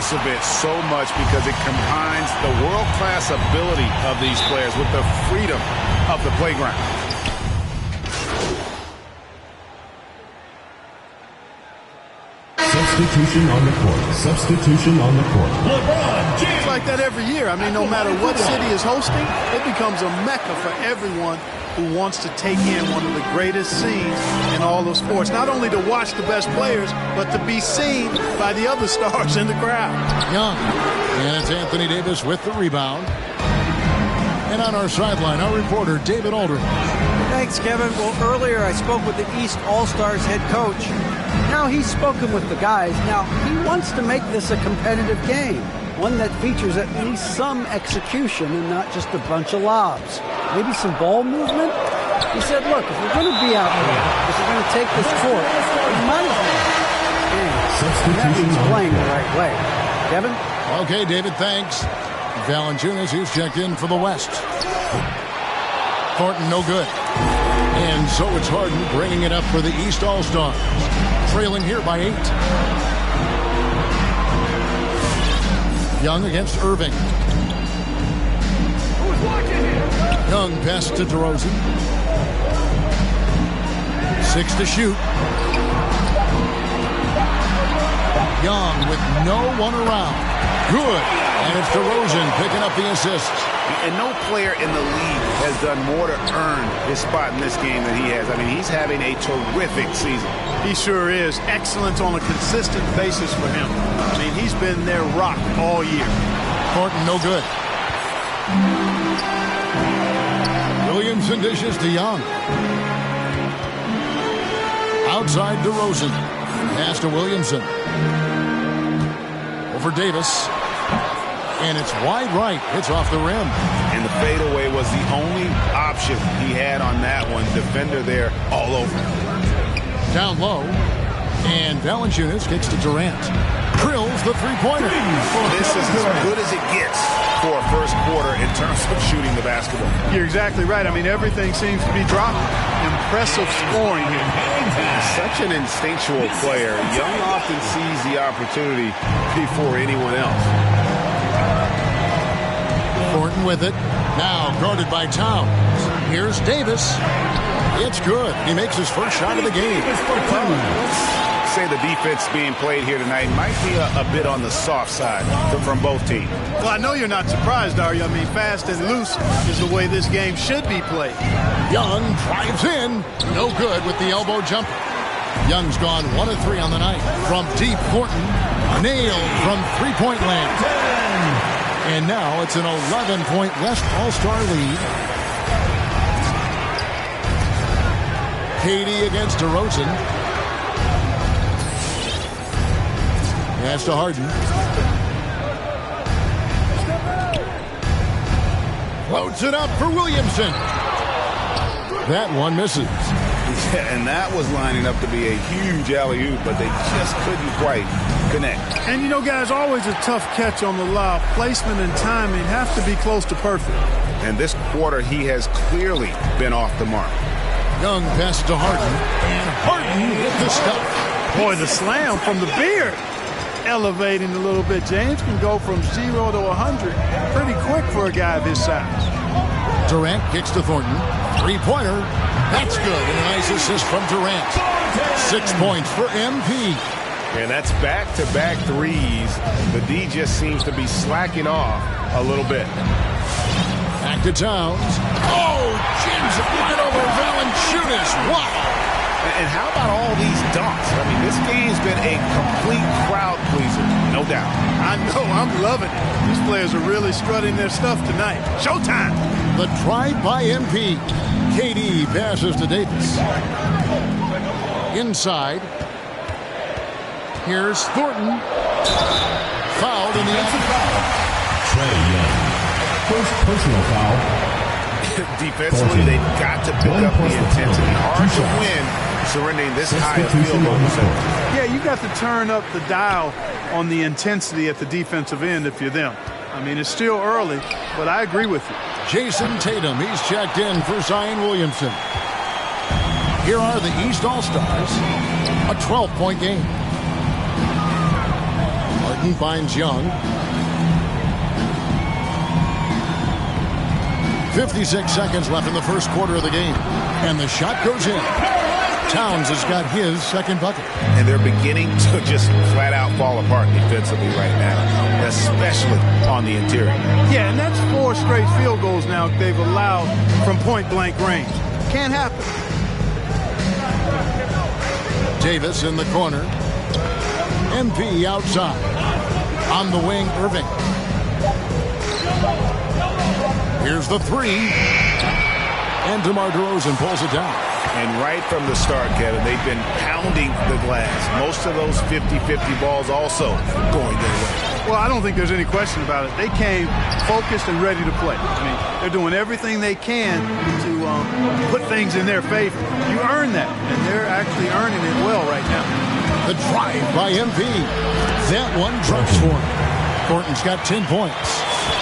this event so much because it combines the world-class ability of these players with the freedom of the playground. Substitution on the court. Substitution on the court. LeBron James. It's like that every year. I mean, no matter what city is hosting, it becomes a mecca for everyone who wants to take in one of the greatest scenes in all of sports. Not only to watch the best players, but to be seen by the other stars in the crowd. Young. And it's Anthony Davis with the rebound. And on our sideline, our reporter, David Aldridge. Thanks, Kevin. Well, earlier I spoke with the East All-Stars head coach. Now he's spoken with the guys. Now he wants to make this a competitive game, one that features at least some execution and not just a bunch of lobs. Maybe some ball movement. He said, look, if we're going to be out here, if we're going to take this court, we might as well. And that means playing the right way. Kevin? Okay, David, thanks. Valanciunas, he's checked in for the West. Thornton, no good. And so it's Harden bringing it up for the East All-Stars. Trailing here by 8. Young against Irving. Young pass to DeRozan. 6 to shoot. Young with no one around. Good. And it's DeRozan picking up the assist. And no player in the league has done more to earn his spot in this game than he has. I mean, he's having a terrific season. He sure is. Excellent on a consistent basis for him. I mean, he's been their rock all year. Thornton, no good. Williamson dishes to Young. Outside DeRozan. Pass to Williamson. Over Davis. And it's wide right. It's off the rim. And the fadeaway was the only option he had on that one. Defender there all over. Down low. And Valanciunas kicks to Durant. Drills the three-pointer. This is as good as it gets for a first quarter in terms of shooting the basketball. You're exactly right. I mean, everything seems to be dropping. Impressive scoring here. Such an instinctual player. Young often sees the opportunity before anyone else. Thornton with it. Now guarded by Towns. Here's Davis. It's good. He makes his first shot of the game. Let's say the defense being played here tonight might be a bit on the soft side from both teams. Well, I know you're not surprised, are you? I mean, fast and loose is the way this game should be played. Young drives in. No good with the elbow jumper. Young's gone 1 of 3 on the night. From deep, Thornton nailed from three-point land. And now it's an 11-point West All-Star lead. KD against DeRozan. Pass to Harden. Floats it up for Williamson. That one misses. Yeah, and that was lining up to be a huge alley-oop, but they just couldn't quite connect. And, you know, guys, always a tough catch on the lob. Placement and timing have to be close to perfect. And this quarter, he has clearly been off the mark. Young passes to Harden, and Harden with the stuff. Boy, the slam from the beard. Elevating a little bit. James can go from 0 to 100 pretty quick for a guy of his size. Durant kicks to Thornton. Three-pointer. That's good. And a nice assist from Durant. 6 points for MP. And that's back-to-back threes. The D just seems to be slacking off a little bit. Back to Towns. Oh, James right over Valanciunas. Wow. And how about all these dunks? I mean, this game's been a complete crowd pleaser, no doubt. I know, I'm loving it. These players are really strutting their stuff tonight. Showtime. The drive by MP. KD passes to Davis. Inside. Here's Thornton. Fouled in the act. Trae Young. First personal foul. Defensively, they've got to pick up the intensity. Hard to win surrendering this high a field goal percentage. Yeah, you got to turn up the dial on the intensity at the defensive end if you're them. I mean, it's still early, but I agree with you. Jason Tatum, he's checked in for Zion Williamson. Here are the East All-Stars. A 12-point game. Harden Horton finds Young. 56 seconds left in the first quarter of the game. And the shot goes in. Towns has got his second bucket. And they're beginning to just flat out fall apart defensively right now, especially on the interior. Yeah, and that's 4 straight field goals now they've allowed from point-blank range. Can't happen. Davis in the corner. MP outside. On the wing, Irving. Here's the three. And DeMar DeRozan pulls it down. And right from the start, Kevin, they've been pounding the glass. Most of those 50-50 balls also going their way. Well, I don't think there's any question about it. They came focused and ready to play. I mean, they're doing everything they can to put things in their favor. You earn that, and they're actually earning it well right now. The drive by MP. That one drops for him. Horton's got 10 points.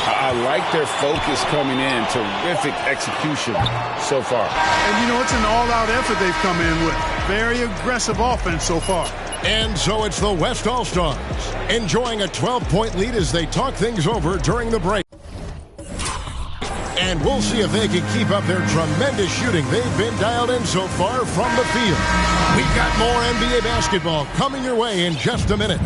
I like their focus coming in. Terrific execution so far. And, you know, it's an all-out effort they've come in with. Very aggressive offense so far. And so it's the West All-Stars enjoying a 12-point lead as they talk things over during the break. And we'll see if they can keep up their tremendous shooting they've been dialed in so far from the field. We've got more NBA basketball coming your way in just a minute.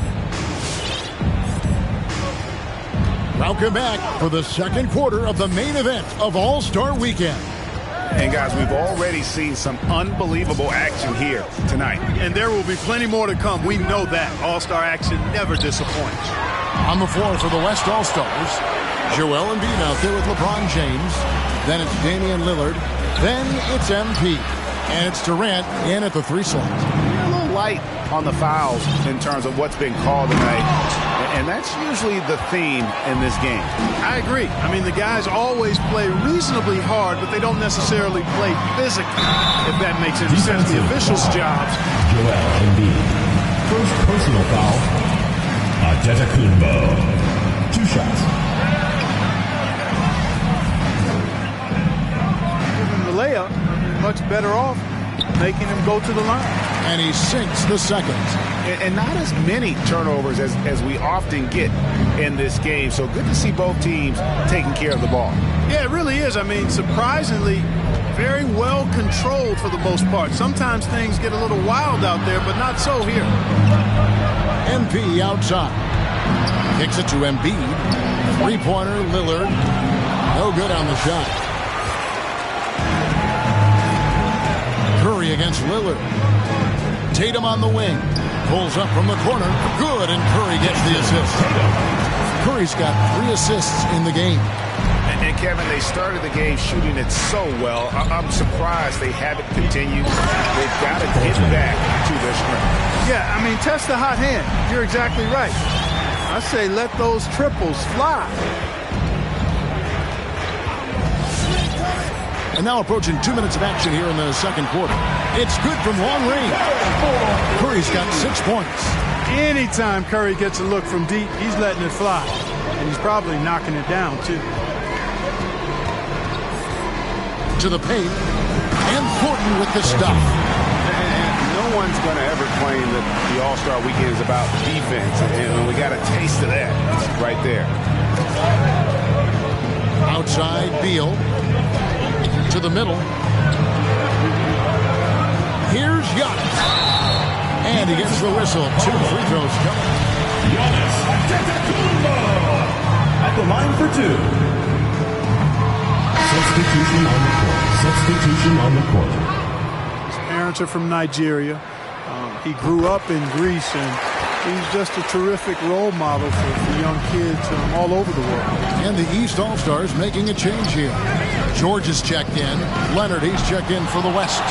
Welcome back for the second quarter of the main event of All-Star Weekend. And guys, we've already seen some unbelievable action here tonight. And there will be plenty more to come. We know that. All-Star action never disappoints. On the floor for the West All-Stars, Joel Embiid out there with LeBron James. Then it's Damian Lillard. Then it's MP. And it's Durant in at the 3 slot. A little light on the fouls in terms of what's been called tonight. And that's usually the theme in this game. I agree. I mean, the guys always play reasonably hard, but they don't necessarily play physically, if that makes any sense. The officials' jobs. Joel Embiid. First personal foul. Adetokunbo. 2 shots. Giving the layup, much better off making him go to the line. And he sinks the second. And not as many turnovers as we often get in this game. So good to see both teams taking care of the ball. Yeah, it really is. I mean, surprisingly, very well controlled for the most part. Sometimes things get a little wild out there, but not so here. MP outside. Kicks it to Embiid. 3-pointer, Lillard. No good on the shot. Curry against Lillard. Tatum on the wing. Pulls up from the corner. Good, and Curry gets the assist. Curry's got 3 assists in the game. And Kevin, they started the game shooting it so well. I'm surprised they haven't continued. They've got to get back to their strength. Yeah, I mean, test the hot hand. You're exactly right. I say let those triples fly. And now approaching 2 minutes of action here in the second quarter. It's good from long range. Curry's got 6 points. Anytime Curry gets a look from deep, he's letting it fly. And he's probably knocking it down, too. To the paint. And Horton with the stuff. No one's going to ever claim that the All-Star Weekend is about defense. And we got a taste of that right there. Outside, Beal. To the middle. Here's Giannis. And he gets the whistle. 2 free throws coming. Giannis Antetokounmpo at the line for 2. Substitution on the court. Substitution on the court. His parents are from Nigeria. He grew up in Greece, and he's just a terrific role model for young kids all over the world. And the East All-Stars making a change here. George is checked in. Leonard, he's checked in for the West.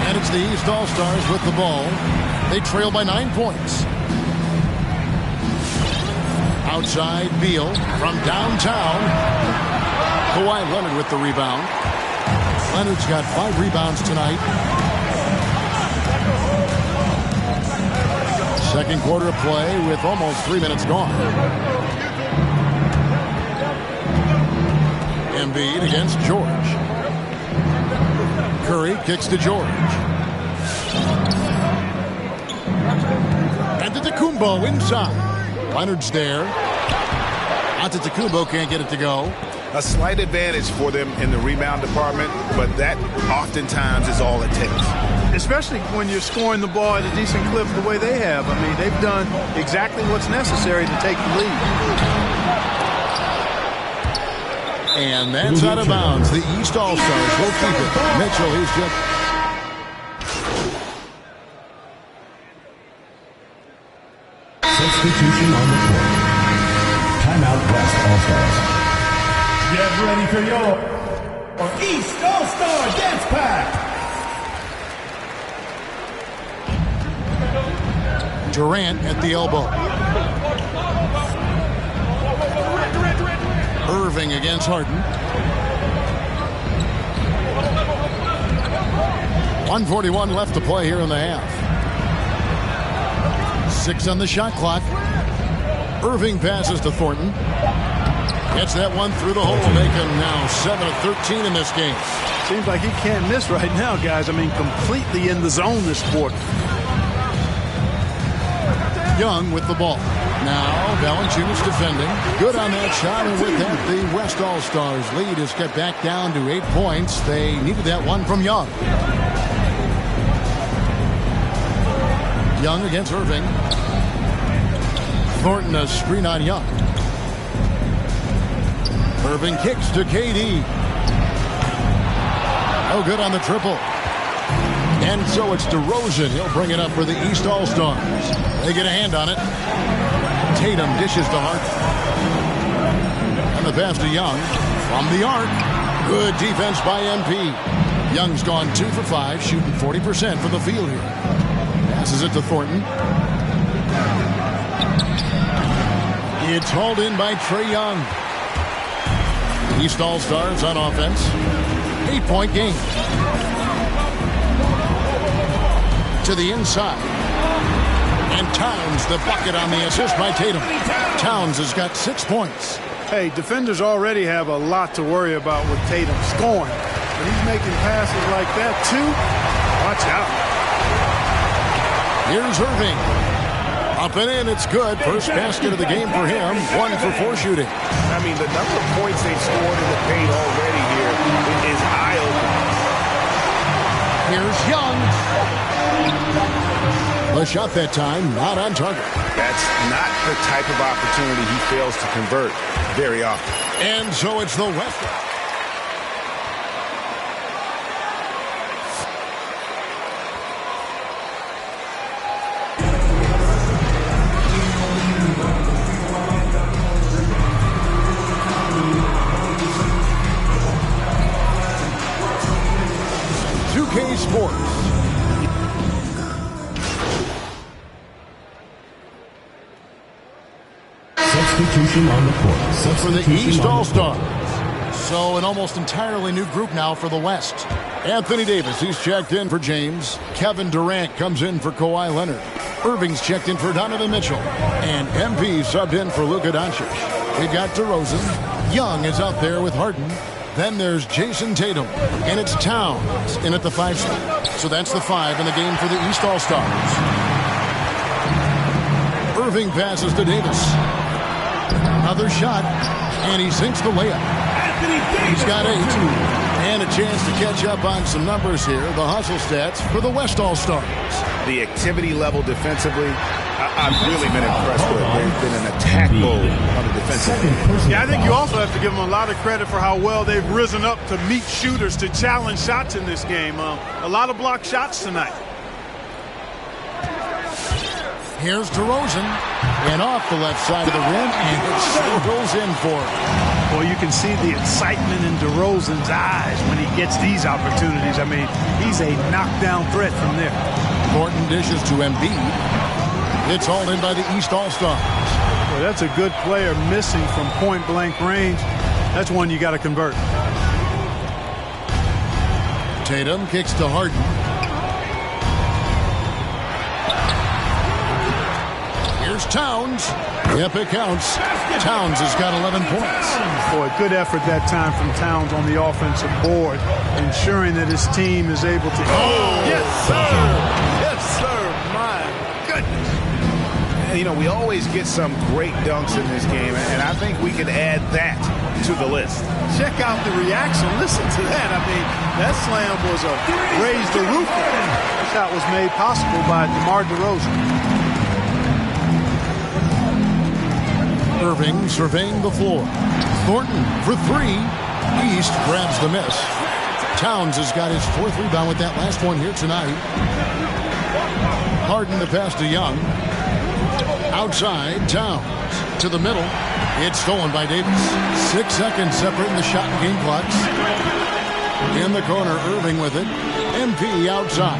And it's the East All-Stars with the ball. They trail by 9 points. Outside, Beal from downtown. Kawhi Leonard with the rebound. Leonard's got 5 rebounds tonight. Second quarter of play with almost 3 minutes gone. Embiid against George. Curry kicks to George. Antetokounmpo inside. Leonard's there. Antetokounmpo can't get it to go. A slight advantage for them in the rebound department, but that oftentimes is all it takes. Especially when you're scoring the ball at a decent clip the way they have. I mean, they've done exactly what's necessary to take the lead. And that's out of bounds. The East All-Stars will keep it. Mitchell, he's just... Substitution on the court. Timeout West All-Stars. Get ready for your East All-Star Dance Pack. Durant at the elbow. Irving against Harden. 1:41 left to play here in the half. 6 on the shot clock. Irving passes to Thornton. Gets that one through the hole, making now 7 of 13 in this game. Seems like he can't miss right now, guys. I mean, completely in the zone this quarter. Young with the ball. Now, Valanciunas defending. Good on that shot, and with that, the West All-Stars lead is cut back down to 8 points. They needed that one from Young. Young against Irving. Thornton a screen on Young. Irving kicks to KD. Oh, good on the triple. And so it's DeRozan. He'll bring it up for the East All-Stars. They get a hand on it. Tatum dishes to Hart. And the pass to Young. From the arc. Good defense by MP. Young's gone 2 for 5, shooting 40% from the field here. Passes it to Thornton. It's hauled in by Trae Young. East All-Stars on offense. 8-point game. To the inside. And Towns the bucket on the assist by Tatum. Towns has got 6 points. Hey, defenders already have a lot to worry about with Tatum scoring. But he's making passes like that too. Watch out. Here's Irving. Up and in, it's good. First basket of the game for him. 1 for 4 shooting. I mean, the number of points they've scored in the paint already here is eye-opening. Here's Young. The shot that time, not on target. That's not the type of opportunity he fails to convert very often. And so it's the West. Sports. Substitution on the court. For the East All-Stars. So an almost entirely new group now for the West. Anthony Davis, he's checked in for James. Kevin Durant comes in for Kawhi Leonard. Irving's checked in for Donovan Mitchell. And MP subbed in for Luka Doncic. We've got DeRozan. Young is out there with Harden. Then there's Jason Tatum, and it's Towns in at the 5 spot. So that's the 5 in the game for the East All-Stars. Irving passes to Davis. Another shot, and he sinks the layup. He's got 8. And a chance to catch up on some numbers here. The hustle stats for the West All-Stars. The activity level defensively, I've really been impressed with. They've been an attack mode on the defensive end. Yeah, I think you also have to give them a lot of credit for how well they've risen up to meet shooters, to challenge shots in this game. A lot of blocked shots tonight. Here's DeRozan. And off the left side of the rim, and it goes in for him. Well, you can see the excitement in DeRozan's eyes when he gets these opportunities. I mean, he's a knockdown threat from there. Thornton dishes to Embiid. It's hauled in by the East All-Stars. Well, that's a good player missing from point-blank range. That's one you got to convert. Tatum kicks to Harden. Here's Towns. Yep, it counts. Towns has got 11 points. Boy, good effort that time from Towns on the offensive board, ensuring that his team is able to... Oh! Yes, sir! Yes, sir! My goodness! You know, we always get some great dunks in this game, and I think we can add that to the list. Check out the reaction. Listen to that. I mean, that slam was a raise the roof. That shot was made possible by DeMar DeRozan. Irving surveying the floor. Thornton for three. East grabs the miss. Towns has got his fourth rebound with that last one here tonight. Harden the pass to Young. Outside, Towns. To the middle. It's stolen by Davis. 6 seconds separating the shot and game clocks. In the corner, Irving with it. MP outside.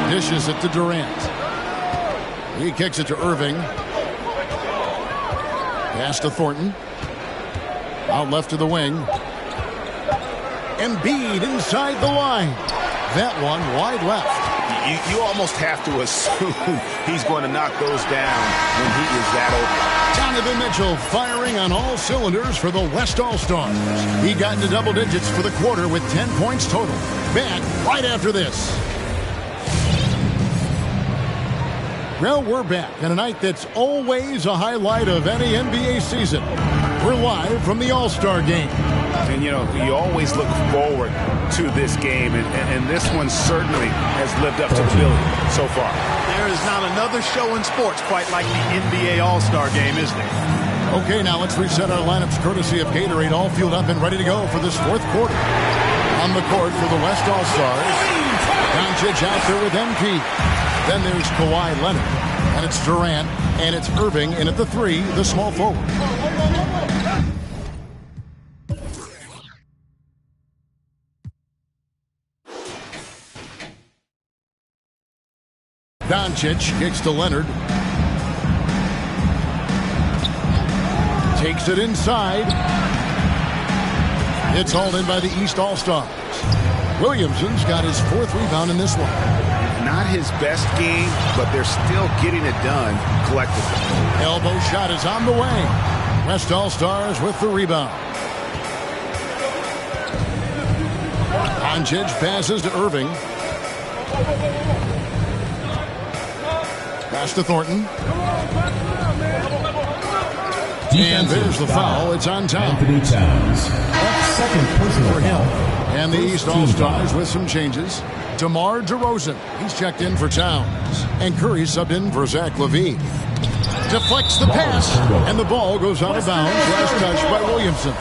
Dishes it to Durant. He kicks it to Irving. Pass to Thornton. Out left to the wing. Embiid inside the line. That one wide left. You almost have to assume he's going to knock those down when he is that open. Donovan Mitchell firing on all cylinders for the West All-Stars. He got into double digits for the quarter with 10 points total. Back right after this. Well, we're back on a night that's always a highlight of any NBA season. We're live from the All-Star game. And, you know, you always look forward to this game, and this one certainly has lived up to the billing so far. There is not another show in sports quite like the NBA All-Star game, is there? Okay, now let's reset our lineups courtesy of Gatorade, all fueled up and ready to go for this fourth quarter. On the court for the West All-Stars, Doncic out there with MP. Then there's Kawhi Leonard, and it's Durant, and it's Irving in at the three, the small forward. Doncic kicks to Leonard. Takes it inside. It's hauled in by the East All-Stars. Williamson's got his fourth rebound in this one. Not his best game, but they're still getting it done collectively. Elbow shot is on the way. West All-Stars with the rebound. Doncic passes to Irving. Pass to Thornton. And there's the foul. It's on Towns. Anthony Towns. That's second personal For him. foul. And the East All-Stars with some changes. DeMar DeRozan. He's checked in for Towns. And Curry subbed in for Zach LaVine. Deflects the pass. And the ball goes out of bounds. Last touch by Williamson.